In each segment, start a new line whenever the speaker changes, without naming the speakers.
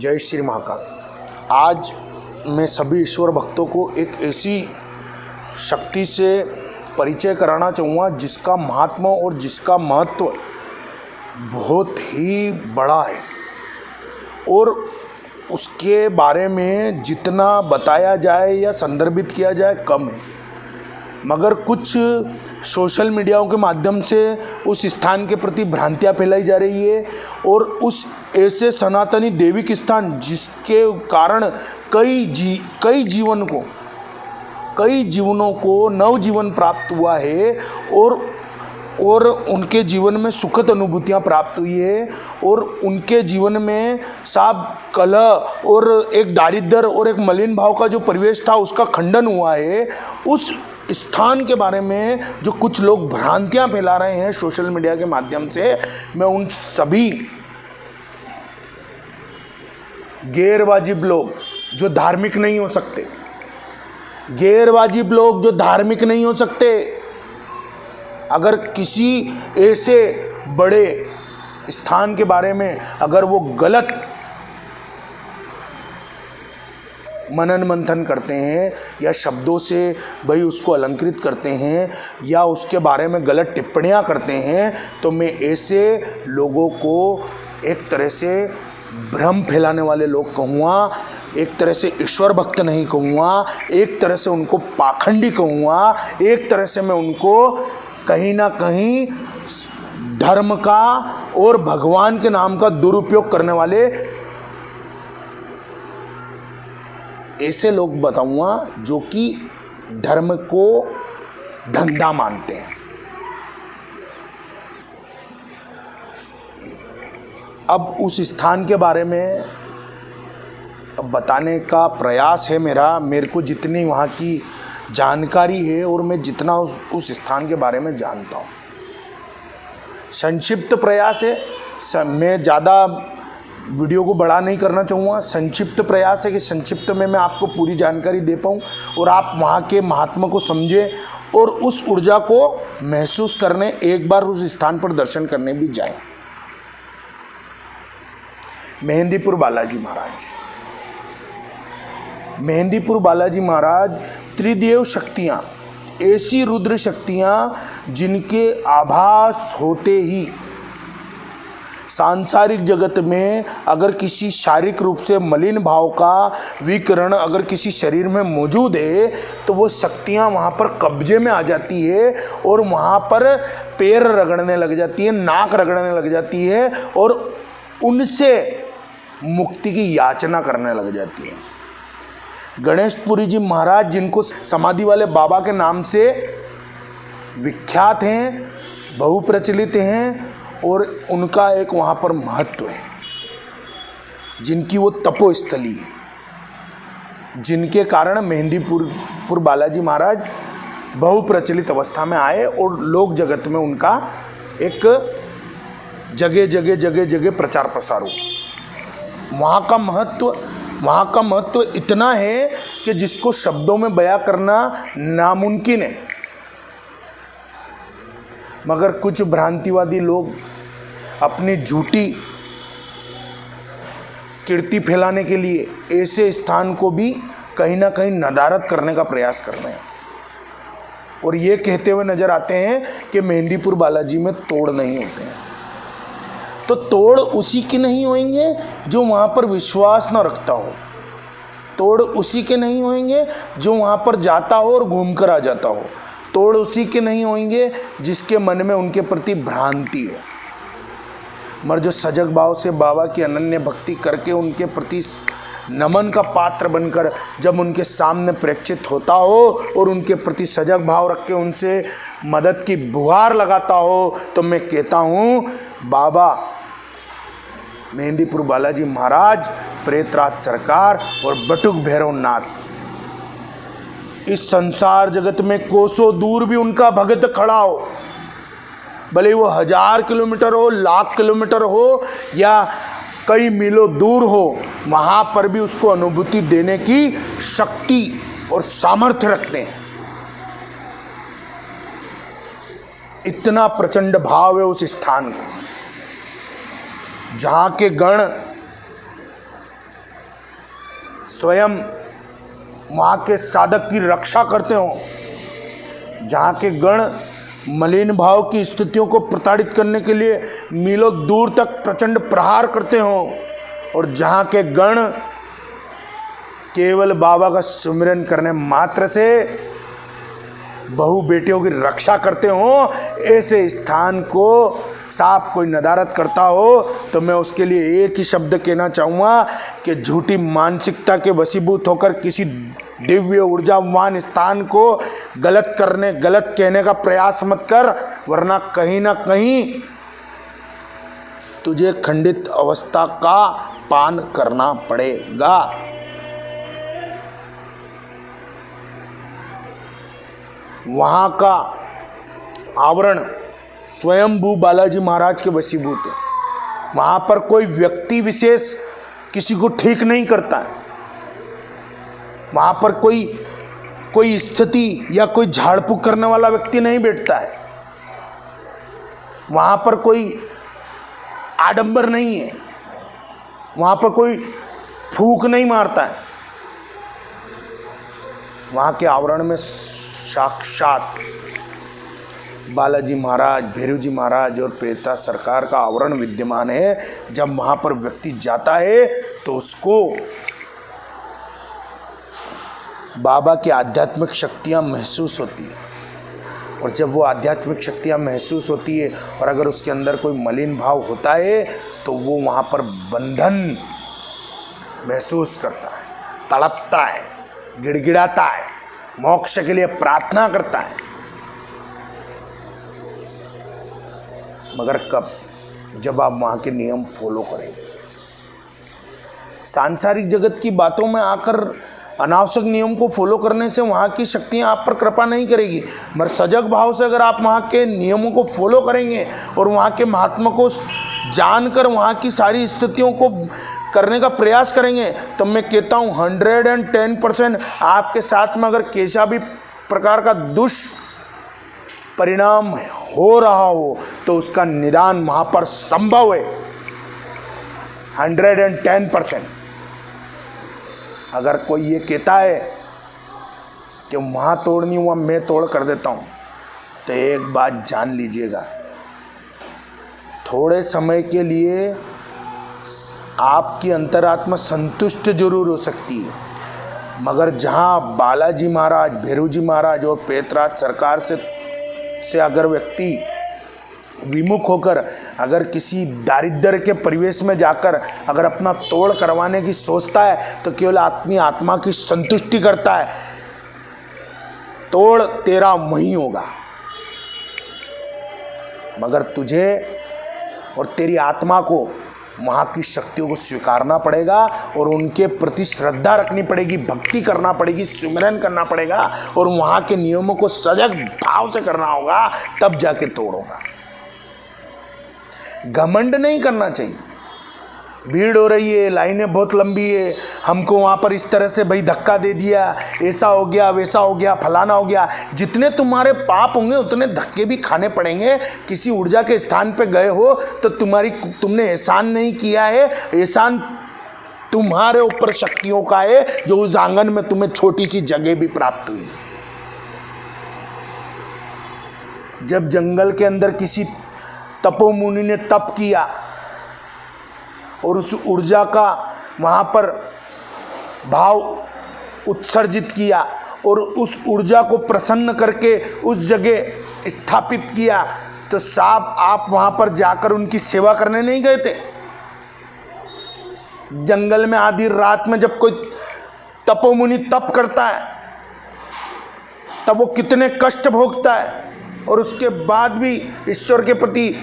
जय श्री महाकाल। आज मैं सभी ईश्वर भक्तों को एक ऐसी शक्ति से परिचय कराना चाहूँगा जिसका महात्मा और जिसका महत्व बहुत ही बड़ा है और उसके बारे में जितना बताया जाए या संदर्भित किया जाए कम है, मगर कुछ सोशल मीडियाओं के माध्यम से उस स्थान के प्रति भ्रांतियाँ फैलाई जा रही है और उस ऐसे सनातनी दैविक स्थान जिसके कारण कई जीवनों को नवजीवन प्राप्त हुआ है और उनके जीवन में सुखद अनुभूतियाँ प्राप्त हुई है और उनके जीवन में साब कलह और एक दारिद्र्य और एक मलिन भाव का जो परिवेश था उसका खंडन हुआ है। उस स्थान के बारे में जो कुछ लोग भ्रांतियां फैला रहे हैं सोशल मीडिया के माध्यम से, मैं उन सभी गैरवाजिब लोग जो धार्मिक नहीं हो सकते, अगर किसी ऐसे बड़े स्थान के बारे में अगर वो गलत मनन मंथन करते हैं या शब्दों से भाई उसको अलंकृत करते हैं या उसके बारे में गलत टिप्पणियां करते हैं, तो मैं ऐसे लोगों को एक तरह से भ्रम फैलाने वाले लोग कहूँगा, एक तरह से ईश्वर भक्त नहीं कहूँगा, एक तरह से उनको पाखंडी कहूँगा, एक तरह से मैं उनको कहीं ना कहीं धर्म का और भगवान के नाम का दुरुपयोग करने वाले ऐसे लोग बताऊंगा जो कि धर्म को धंधा मानते हैं। अब उस स्थान के बारे में बताने का प्रयास है मेरे को जितनी वहाँ की जानकारी है और मैं जितना उस स्थान के बारे में जानता हूँ, संक्षिप्त प्रयास है। मैं ज़्यादा वीडियो को बड़ा नहीं करना चाहूँगा, संक्षिप्त प्रयास है कि संक्षिप्त में मैं आपको पूरी जानकारी दे पाऊँ और आप वहाँ के महात्मा को समझें और उस ऊर्जा को महसूस करने एक बार उस स्थान पर दर्शन करने भी जाएं। मेहंदीपुर बालाजी महाराज त्रिदेव शक्तियाँ, ऐसी रुद्र शक्तियाँ जिनके आभास होते ही सांसारिक जगत में अगर किसी शारीरिक रूप से मलिन भाव का विकिरण अगर किसी शरीर में मौजूद है तो वो शक्तियाँ वहाँ पर कब्जे में आ जाती है और वहाँ पर पैर रगड़ने लग जाती है, नाक रगड़ने लग जाती है और उनसे मुक्ति की याचना करने लग जाती है। गणेशपुरी जी महाराज, जिनको समाधि वाले बाबा के नाम से विख्यात हैं, बहुप्रचलित हैं और उनका एक वहाँ पर महत्व है, जिनकी वो तपोस्थली है, जिनके कारण मेहंदीपुर बालाजी महाराज बहुप्रचलित अवस्था में आए और लोक जगत में उनका एक जगह प्रचार प्रसार हुआ। वहाँ का महत्व इतना है कि जिसको शब्दों में बयां करना नामुमकिन है, मगर कुछ भ्रांतिवादी लोग अपनी झूठी कीर्ति फैलाने के लिए ऐसे स्थान को भी कहीं ना कहीं नदारद करने का प्रयास कर रहे हैं और ये कहते हुए नजर आते हैं कि मेहंदीपुर बालाजी में तोड़ नहीं होते हैं। तो तोड़ उसी के नहीं होंगे जो वहाँ पर विश्वास न रखता हो, तोड़ उसी के नहीं होंगे जो वहाँ पर जाता हो और घूम कर आ जाता हो, तोड़ उसी के नहीं होंगे जिसके मन में उनके प्रति भ्रांति हो, मगर जो सजग भाव से बाबा की अनन्य भक्ति करके उनके प्रति नमन का पात्र बनकर जब उनके सामने प्रेक्षित होता हो और उनके प्रति सजग भाव रख के उनसे मदद की गुहार लगाता हो, तो मैं कहता हूँ बाबा मेहंदीपुर बालाजी महाराज, प्रेतराज सरकार और बटुक भैरवनाथ, इस संसार जगत में कोसों दूर भी उनका भगत खड़ा हो, भले वो 1000 किलोमीटर हो, लाख किलोमीटर हो या कई मीलों दूर हो, वहाँ पर भी उसको अनुभूति देने की शक्ति और सामर्थ्य रखते हैं। इतना प्रचंड भाव है उस स्थान को, जहाँ के गण स्वयं वहाँ के साधक की रक्षा करते हो, जहाँ के गण मलिन भाव की स्थितियों को प्रताड़ित करने के लिए मीलों दूर तक प्रचंड प्रहार करते हो, और जहाँ के गण केवल बाबा का सुमिरन करने मात्र से बहु बेटियों की रक्षा करते हो, ऐसे स्थान को साफ कोई नदारत करता हो तो मैं उसके लिए एक ही शब्द कहना चाहूँगा कि झूठी मानसिकता के वशीभूत होकर किसी दिव्य ऊर्जावान स्थान को गलत कहने का प्रयास मत कर, वरना कहीं ना कहीं तुझे खंडित अवस्था का पान करना पड़ेगा। वहाँ का आवरण स्वयंभू बालाजी महाराज के वशीभूत है। वहाँ पर कोई व्यक्ति विशेष किसी को ठीक नहीं करता है। वहाँ पर कोई स्थिति या कोई झाड़ फूक करने वाला व्यक्ति नहीं बैठता है। वहाँ पर कोई आडंबर नहीं है। वहाँ पर कोई फूक नहीं मारता है। वहाँ के आवरण में साक्षात बालाजी महाराज, भैरव जी महाराज और प्रेता सरकार का आवरण विद्यमान है। जब वहाँ पर व्यक्ति जाता है तो उसको बाबा की आध्यात्मिक शक्तियाँ महसूस होती है, और जब वो आध्यात्मिक शक्तियाँ महसूस होती है और अगर उसके अंदर कोई मलिन भाव होता है तो वो वहाँ पर बंधन महसूस करता है, तड़पता है, गिड़गिड़ाता है, मोक्ष के लिए प्रार्थना करता है। मगर कब? जब आप वहाँ के नियम फॉलो करेंगे। सांसारिक जगत की बातों में आकर अनावश्यक नियम को फॉलो करने से वहाँ की शक्तियाँ आप पर कृपा नहीं करेगी, मगर सजग भाव से अगर आप वहाँ के नियमों को फॉलो करेंगे और वहाँ के महात्मा को जानकर वहाँ की सारी स्थितियों को करने का प्रयास करेंगे, तब मैं कहता हूँ 110% आपके साथ में अगर कैसा भी प्रकार का दुष्परिणाम हो रहा हो तो उसका निदान वहाँ पर संभव है। 110%। अगर कोई ये कहता है कि वहाँ तोड़नी हुआ मैं तोड़ कर देता हूँ, तो एक बात जान लीजिएगा, थोड़े समय के लिए आपकी अंतरात्मा संतुष्ट जरूर हो सकती है, मगर जहाँ बालाजी महाराज, भैरव जी महाराज और पेतराज सरकार से अगर व्यक्ति विमुख होकर अगर किसी दारिद्र्य के परिवेश में जाकर अगर अपना तोड़ करवाने की सोचता है तो केवल अपनी आत्मा की संतुष्टि करता है। तोड़ तेरा वहीं होगा, मगर तुझे और तेरी आत्मा को वहाँ की शक्तियों को स्वीकारना पड़ेगा और उनके प्रति श्रद्धा रखनी पड़ेगी, भक्ति करना पड़ेगी, सुमिरन करना पड़ेगा और वहाँ के नियमों को सजग भाव से करना होगा, तब जाके तोड़ोगा। घमंड नहीं करना चाहिए। भीड़ हो रही है, लाइनें बहुत लंबी है, हमको वहाँ पर इस तरह से भाई धक्का दे दिया, ऐसा हो गया, वैसा हो गया, फलाना हो गया। जितने तुम्हारे पाप होंगे उतने धक्के भी खाने पड़ेंगे। किसी ऊर्जा के स्थान पे गए हो तो तुमने एहसान नहीं किया है, एहसान तुम्हारे ऊपर शक्तियों का है जो उस आंगन में तुम्हें छोटी सी जगह भी प्राप्त हुई। जब जंगल के अंदर किसी तपोमुनि ने तप किया और उस ऊर्जा का वहाँ पर भाव उत्सर्जित किया और उस ऊर्जा को प्रसन्न करके उस जगह स्थापित किया, तो साहब आप वहाँ पर जाकर उनकी सेवा करने नहीं गए थे? जंगल में आधी रात में जब कोई तपोमुनि तप करता है तब वो कितने कष्ट भोगता है, और उसके बाद भी ईश्वर के प्रति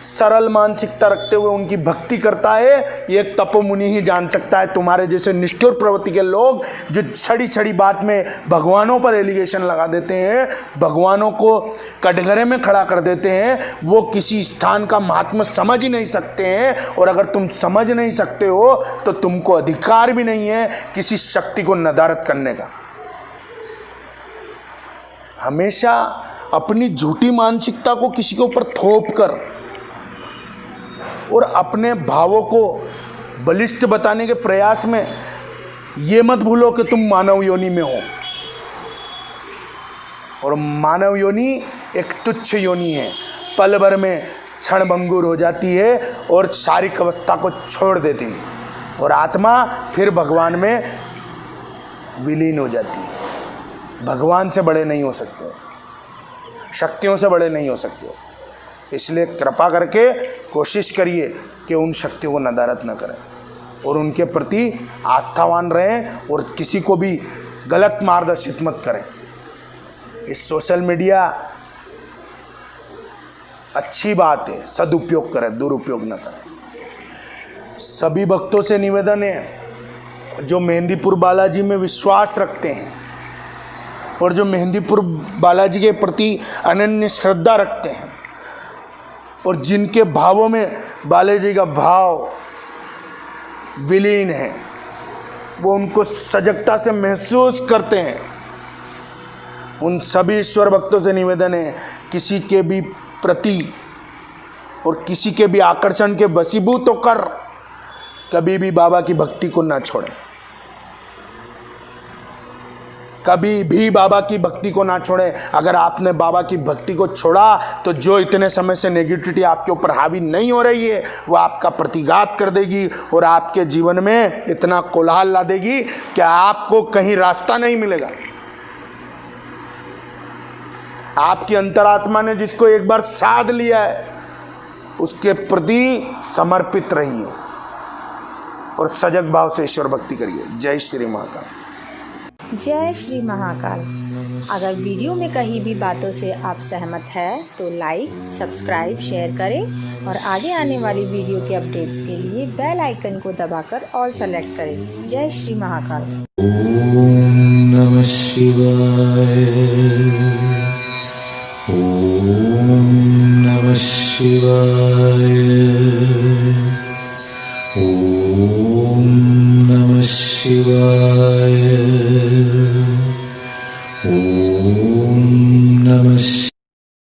सरल मानसिकता रखते हुए उनकी भक्ति करता है। ये एक तपोमुनि ही जान सकता है। तुम्हारे जैसे निष्ठुर प्रवृत्ति के लोग जो छड़ी छड़ी बात में भगवानों पर एलिगेशन लगा देते हैं, भगवानों को कटघरे में खड़ा कर देते हैं, वो किसी स्थान का महात्मा समझ ही नहीं सकते हैं। और अगर तुम समझ नहीं सकते हो तो तुमको अधिकार भी नहीं है किसी शक्ति को नदारत करने का। हमेशा अपनी झूठी मानसिकता को किसी के ऊपर थोप कर और अपने भावों को बलिष्ठ बताने के प्रयास में ये मत भूलो कि तुम मानव योनि में हो, और मानव योनि एक तुच्छ योनि है, पल भर में क्षणभंगुर हो जाती है और शारीरिक अवस्था को छोड़ देती है, और आत्मा फिर भगवान में विलीन हो जाती है। भगवान से बड़े नहीं हो सकते, शक्तियों से बड़े नहीं हो सकते। इसलिए कृपा करके कोशिश करिए कि उन शक्तियों को नदारत न करें और उनके प्रति आस्थावान रहें, और किसी को भी गलत मार्गदर्शित मत करें। इस सोशल मीडिया अच्छी बात है, सदुपयोग करें, दुरुपयोग न करें। सभी भक्तों से निवेदन है जो मेहंदीपुर बालाजी में विश्वास रखते हैं और जो मेहंदीपुर बालाजी के प्रति अनन्य श्रद्धा रखते हैं और जिनके भावों में बालाजी का भाव विलीन है, वो उनको सजगता से महसूस करते हैं, उन सभी ईश्वर भक्तों से निवेदन है किसी के भी प्रति और किसी के भी आकर्षण के वशीभूत होकर कभी भी बाबा की भक्ति को ना छोड़ें, कभी भी बाबा की भक्ति को ना छोड़ें। अगर आपने बाबा की भक्ति को छोड़ा तो जो इतने समय से नेगेटिविटी आपके ऊपर हावी नहीं हो रही है वो आपका प्रतिघात कर देगी और आपके जीवन में इतना कोलाहल ला देगी कि आपको कहीं रास्ता नहीं मिलेगा। आपकी अंतरात्मा ने जिसको एक बार साध लिया है उसके प्रति समर्पित रहिए और सजग भाव से ईश्वर भक्ति करिए। जय श्री महाकाल।
जय श्री महाकाल। अगर वीडियो में कहीं भी बातों से आप सहमत हैं तो लाइक, सब्सक्राइब, शेयर करें और आगे आने वाली वीडियो के अपडेट्स के लिए बेल आइकन को दबाकर ऑल सेलेक्ट करें। जय श्री महाकाल।
ओम नमः शिवाय। ओम नमः शिवाय। ओम नमः शिवाय।